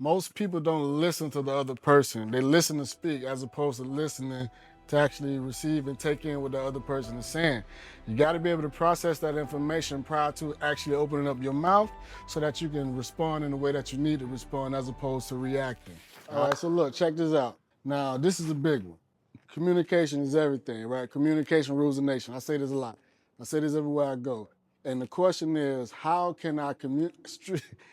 Most people don't listen to the other person. They listen to speak as opposed to listening to actually receive and take in what the other person is saying. You got to be able to process that information prior to actually opening up your mouth so that you can respond in the way that you need to respond as opposed to reacting. All right, so look, check this out. Now, this is a big one. Communication is everything, right? Communication rules the nation. I say this a lot. I say this everywhere I go. And the question is, how can I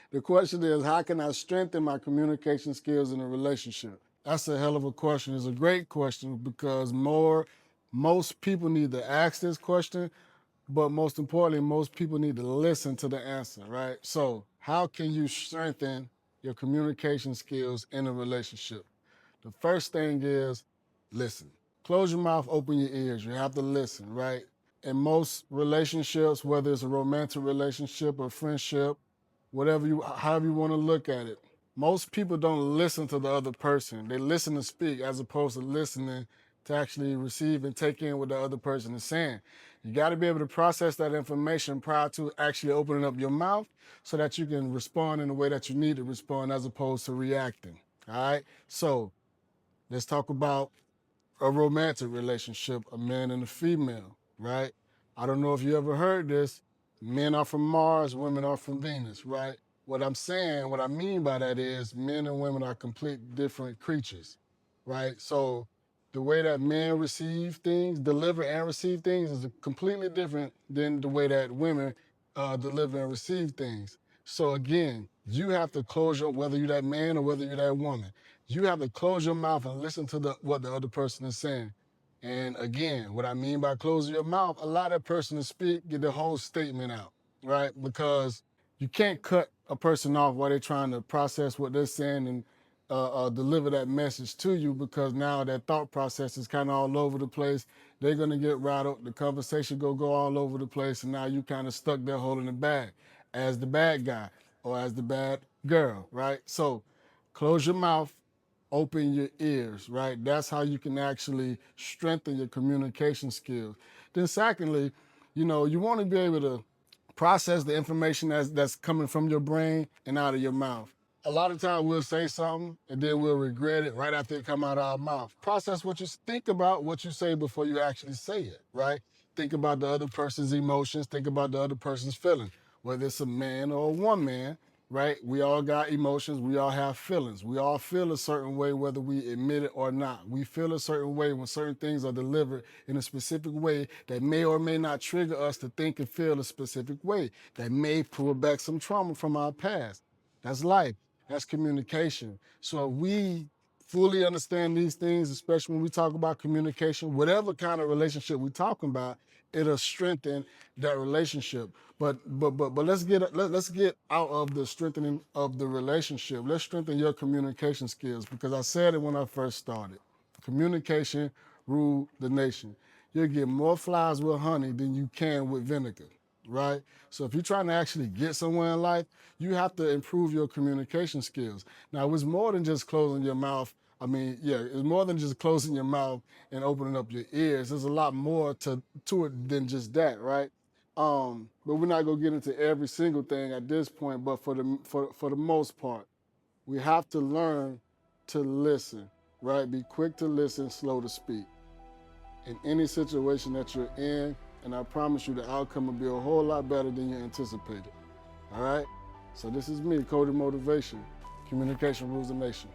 the question is, how can I strengthen my communication skills in a relationship? That's a hell of a question. It's a great question because most people need to ask this question, but most importantly, most people need to listen to the answer, right? So how can you strengthen your communication skills in a relationship? The first thing is listen. Close your mouth, open your ears. You have to listen, right? In most relationships, whether it's a romantic relationship or friendship, however you want to look at it, most people don't listen to the other person. They listen to speak as opposed to listening to actually receive and take in what the other person is saying. You got to be able to process that information prior to actually opening up your mouth so that you can respond in the way that you need to respond as opposed to reacting. All right? So let's talk about a romantic relationship, a man and a female, right? I don't know if you ever heard this. Men are from Mars, women are from Venus, right? What I'm saying, what I mean by that is men and women are complete different creatures, right? So the way that men receive things, deliver and receive things is completely different than the way that women deliver and receive things. So again, you have to close your, whether you're that man or whether you're that woman, you have to close your mouth and listen to what the other person is saying. And again, what I mean by closing your mouth, allow that person to speak, get the whole statement out, right? Because you can't cut a person off while they're trying to process what they're saying and deliver that message to you, because now that thought process is kind of all over the place. They're going to get rattled. The conversation go all over the place. And now you kind of stuck there holding the bag as the bad guy or as the bad girl, right? So close your mouth, open your ears, right? That's how you can actually strengthen your communication skills. Then secondly, you want to be able to process the information that's coming from your brain and out of your mouth. A lot of times we'll say something and then we'll regret it right after it come out of our mouth. Process think about what you say before you actually say it, right? Think about the other person's emotions, think about the other person's feeling, whether it's a man or a woman, right? We all got emotions. We all have feelings. We all feel a certain way, whether we admit it or not. We feel a certain way when certain things are delivered in a specific way that may or may not trigger us to think and feel a specific way, that may pull back some trauma from our past. That's life. That's communication. So if we fully understand these things, especially when we talk about communication, whatever kind of relationship we're talking about, it'll strengthen that relationship. But let's get out of the strengthening of the relationship. Let's strengthen your communication skills, because I said it when I first started. Communication rule the nation. You'll get more flies with honey than you can with vinegar, right? So if you're trying to actually get somewhere in life, you have to improve your communication skills. Now, it's more than just closing your mouth. It's more than just closing your mouth and opening up your ears. There's a lot more to it than just that, right? But we're not gonna get into every single thing at this point. But for the most part, we have to learn to listen, right? Be quick to listen, slow to speak. In any situation that you're in, and I promise you the outcome will be a whole lot better than you anticipated. All right? So this is me, COTY Motivation. Communication rules the nation.